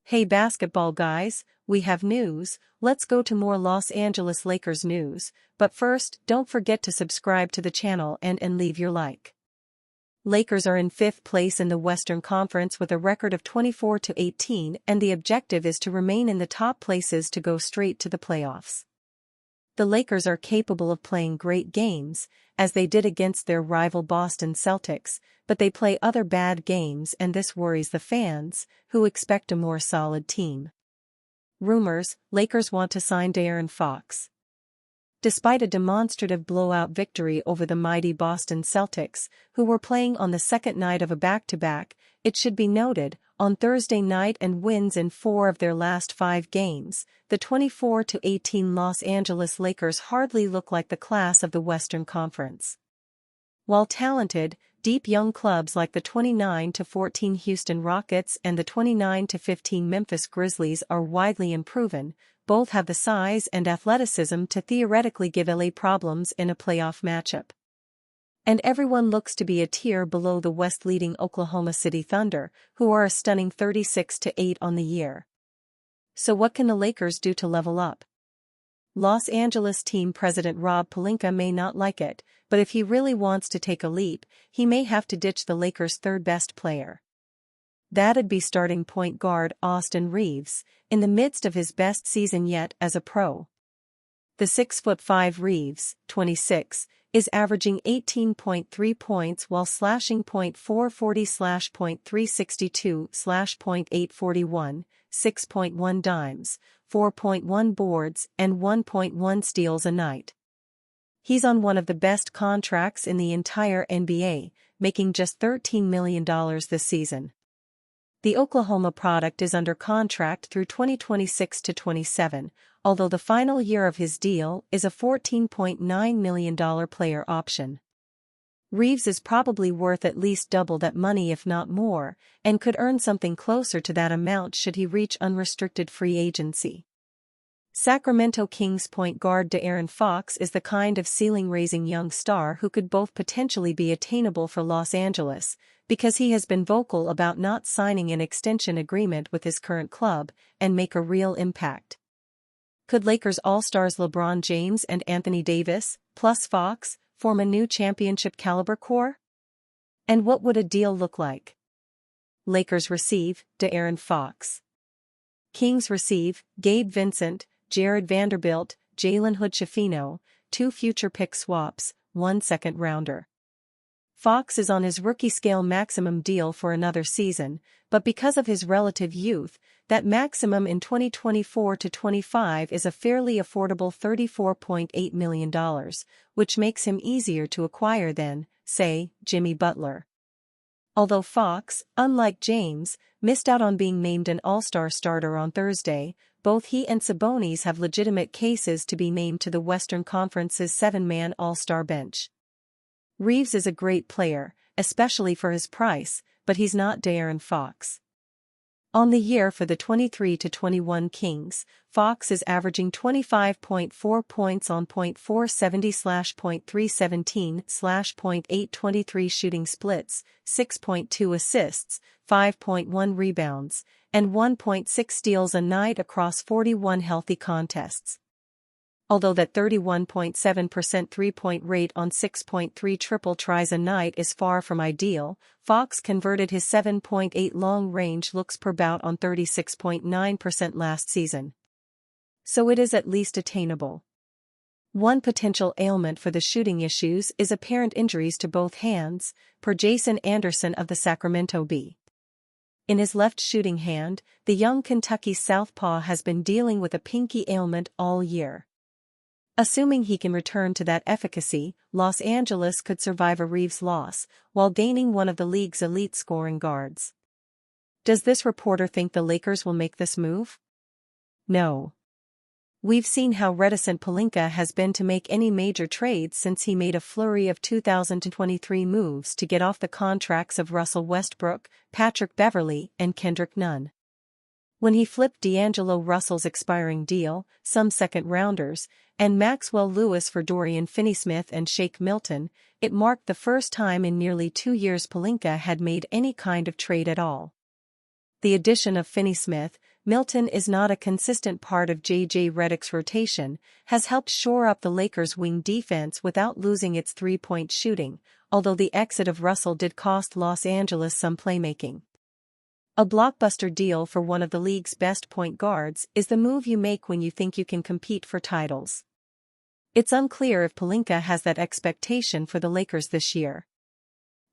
Hey basketball guys, we have news. Let's go to more Los Angeles Lakers news, but first, don't forget to subscribe to the channel and leave your like. Lakers are in 5th place in the Western Conference with a record of 24-18, and the objective is to remain in the top places to go straight to the playoffs. The Lakers are capable of playing great games, as they did against their rival Boston Celtics, but they play other bad games and this worries the fans, who expect a more solid team. Rumors: Lakers want to sign De'Aaron Fox. Despite a demonstrative blowout victory over the mighty Boston Celtics, who were playing on the second night of a back-to-back, it should be noted, on Thursday night and wins in 4 of their last 5 games, the 24-18 Los Angeles Lakers hardly look like the class of the Western Conference. While talented, deep young clubs like the 29-14 Houston Rockets and the 29-15 Memphis Grizzlies are widely unproven, both have the size and athleticism to theoretically give LA problems in a playoff matchup. And everyone looks to be a tier below the West-leading Oklahoma City Thunder, who are a stunning 36-8 on the year. So what can the Lakers do to level up? Los Angeles team president Rob Pelinka may not like it, but if he really wants to take a leap, he may have to ditch the Lakers' third-best player. That'd be starting point guard Austin Reaves, in the midst of his best season yet as a pro. The 6'5" Reaves, 26, is averaging 18.3 points while slashing .440/.362/.841, 6.1 dimes, 4.1 boards and 1.1 steals a night. He's on one of the best contracts in the entire NBA, making just $13 million this season. The Oklahoma product is under contract through 2026-27, although the final year of his deal is a $14.9 million player option. Reaves is probably worth at least double that money if not more, and could earn something closer to that amount should he reach unrestricted free agency. Sacramento Kings point guard De'Aaron Fox is the kind of ceiling-raising young star who could both potentially be attainable for Los Angeles, because he has been vocal about not signing an extension agreement with his current club, and make a real impact. Could Lakers All-Stars LeBron James and Anthony Davis, plus Fox, form a new championship-caliber core? And what would a deal look like? Lakers receive De'Aaron Fox. Kings receive Gabe Vincent, Jared Vanderbilt, Jalen Hood-Schifino, 2 future pick swaps, 1 second-rounder. Fox is on his rookie-scale maximum deal for another season, but because of his relative youth, that maximum in 2024-25 is a fairly affordable $34.8 million, which makes him easier to acquire than, say, Jimmy Butler. Although Fox, unlike James, missed out on being named an All-Star starter on Thursday, both he and Sabonis have legitimate cases to be named to the Western Conference's 7-man All-Star bench. Reaves is a great player, especially for his price, but he's not De'Aaron Fox. On the year for the 23-21 Kings, Fox is averaging 25.4 points on .470/.317/.823 shooting splits, 6.2 assists, 5.1 rebounds, and 1.6 steals a night across 41 healthy contests. Although that 31.7% three-point rate on 6.3 triple tries a night is far from ideal, Fox converted his 7.8 long-range looks per bout on 36.9% last season. So it is at least attainable. One potential ailment for the shooting issues is apparent injuries to both hands, per Jason Anderson of the Sacramento Bee. In his left shooting hand, the young Kentucky southpaw has been dealing with a pinky ailment all year. Assuming he can return to that efficacy, Los Angeles could survive a Reaves loss, while gaining one of the league's elite scoring guards. Does this reporter think the Lakers will make this move? No. We've seen how reticent Pelinka has been to make any major trades since he made a flurry of 2023 moves to get off the contracts of Russell Westbrook, Patrick Beverley, and Kendrick Nunn. When he flipped D'Angelo Russell's expiring deal, some second-rounders, and Maxwell Lewis for Dorian Finney-Smith and Shake Milton, It marked the first time in nearly 2 years Pelinka had made any kind of trade at all. The addition of Finney-Smith, Milton is not a consistent part of J.J. Redick's rotation, has helped shore up the Lakers' wing defense without losing its three-point shooting, although the exit of Russell did cost Los Angeles some playmaking. A blockbuster deal for one of the league's best point guards is the move you make when you think you can compete for titles. It's unclear if Pelinka has that expectation for the Lakers this year.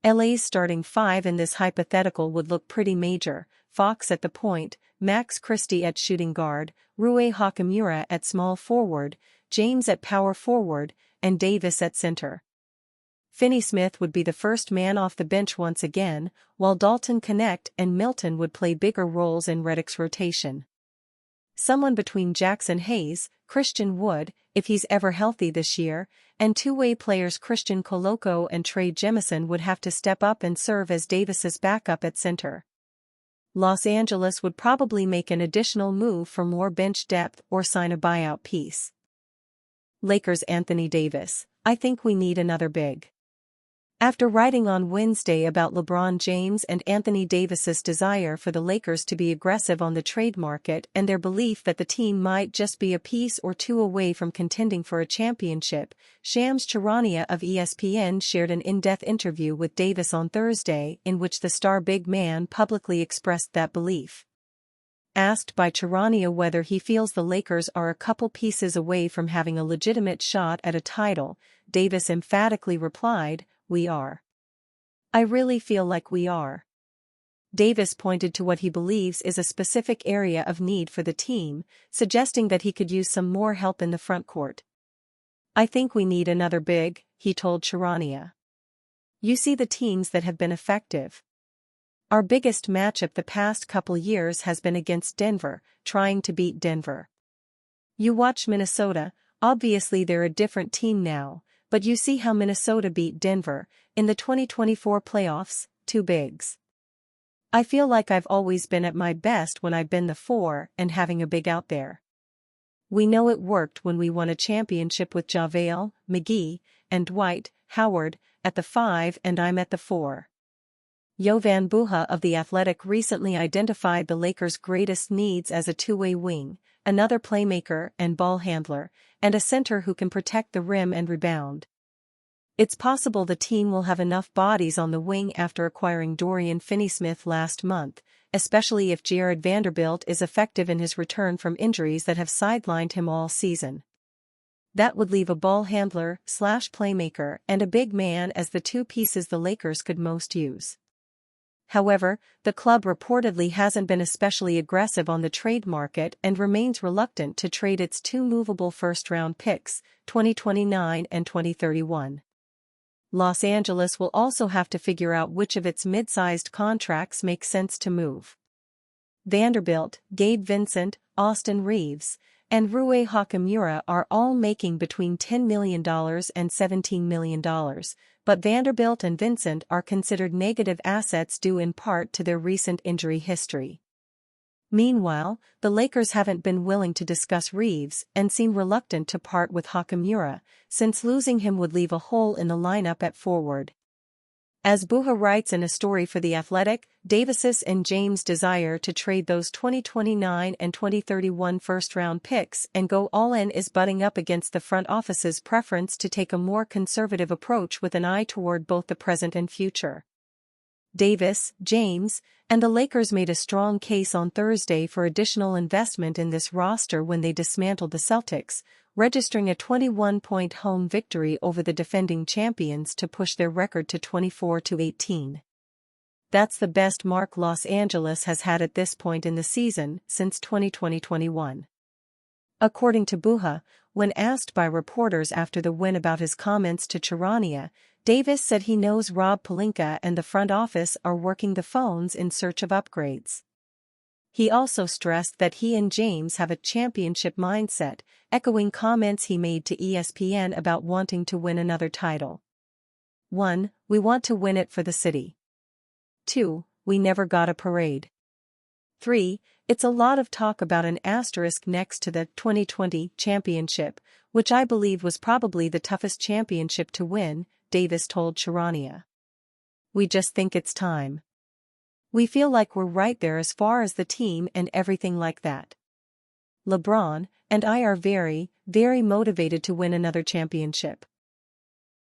LA's starting five in this hypothetical would look pretty major: Fox at the point, Max Christie at shooting guard, Rui Hachimura at small forward, James at power forward, and Davis at center. Finney-Smith would be the first man off the bench once again, while Dalton Knecht and Milton would play bigger roles in Redick's rotation. Someone between Jackson Hayes, Christian Wood, if he's ever healthy this year, and two-way players Christian Koloko and Trey Jemison would have to step up and serve as Davis's backup at center. Los Angeles would probably make an additional move for more bench depth or sign a buyout piece. Lakers Anthony Davis: I think we need another big. After writing on Wednesday about LeBron James and Anthony Davis's desire for the Lakers to be aggressive on the trade market and their belief that the team might just be a piece or two away from contending for a championship, Shams Charania of ESPN shared an in-depth interview with Davis on Thursday in which the star big man publicly expressed that belief. Asked by Charania whether he feels the Lakers are a couple pieces away from having a legitimate shot at a title, Davis emphatically replied, "We are. I really feel like we are." Davis pointed to what he believes is a specific area of need for the team, suggesting that he could use some more help in the frontcourt. "I think we need another big," he told Charania. "You see the teams that have been effective. Our biggest matchup the past couple years has been against Denver, trying to beat Denver. You watch Minnesota, obviously they're a different team now, but you see how Minnesota beat Denver in the 2024 playoffs, two bigs. I feel like I've always been at my best when I've been the four and having a big out there. We know it worked when we won a championship with JaVale McGee and Dwight Howard at the 5 and I'm at the 4. Jovan Buha of The Athletic recently identified the Lakers' greatest needs as a two-way wing, another playmaker and ball handler, and a center who can protect the rim and rebound. It's possible the team will have enough bodies on the wing after acquiring Dorian Finney-Smith last month, especially if Jared Vanderbilt is effective in his return from injuries that have sidelined him all season. That would leave a ball handler/playmaker and a big man as the two pieces the Lakers could most use. However, the club reportedly hasn't been especially aggressive on the trade market and remains reluctant to trade its two movable first-round picks, 2029 and 2031. Los Angeles will also have to figure out which of its mid-sized contracts make sense to move. Vanderbilt, Gabe Vincent, Austin Reeves, and Rui Hachimura are all making between $10 million and $17 million, but Vanderbilt and Vincent are considered negative assets due in part to their recent injury history. Meanwhile, the Lakers haven't been willing to discuss Reeves and seem reluctant to part with Hachimura, since losing him would leave a hole in the lineup at forward. As Buha writes in a story for The Athletic, Davis's and James' desire to trade those 2029 and 2031 first-round picks and go all-in is butting up against the front office's preference to take a more conservative approach with an eye toward both the present and future. Davis, James, and the Lakers made a strong case on Thursday for additional investment in this roster when they dismantled the Celtics, registering a 21-point home victory over the defending champions to push their record to 24-18. That's the best mark Los Angeles has had at this point in the season since 2020-21. According to Buha, when asked by reporters after the win about his comments to Charania, Davis said he knows Rob Pelinka and the front office are working the phones in search of upgrades. He also stressed that he and James have a championship mindset, echoing comments he made to ESPN about wanting to win another title. 1. We want to win it for the city. 2. We never got a parade. 3. It's a lot of talk about an asterisk next to the 2020 championship, which I believe was probably the toughest championship to win, Davis told Charania. We just think it's time. We feel like we're right there as far as the team and everything like that. LeBron and I are very, very motivated to win another championship.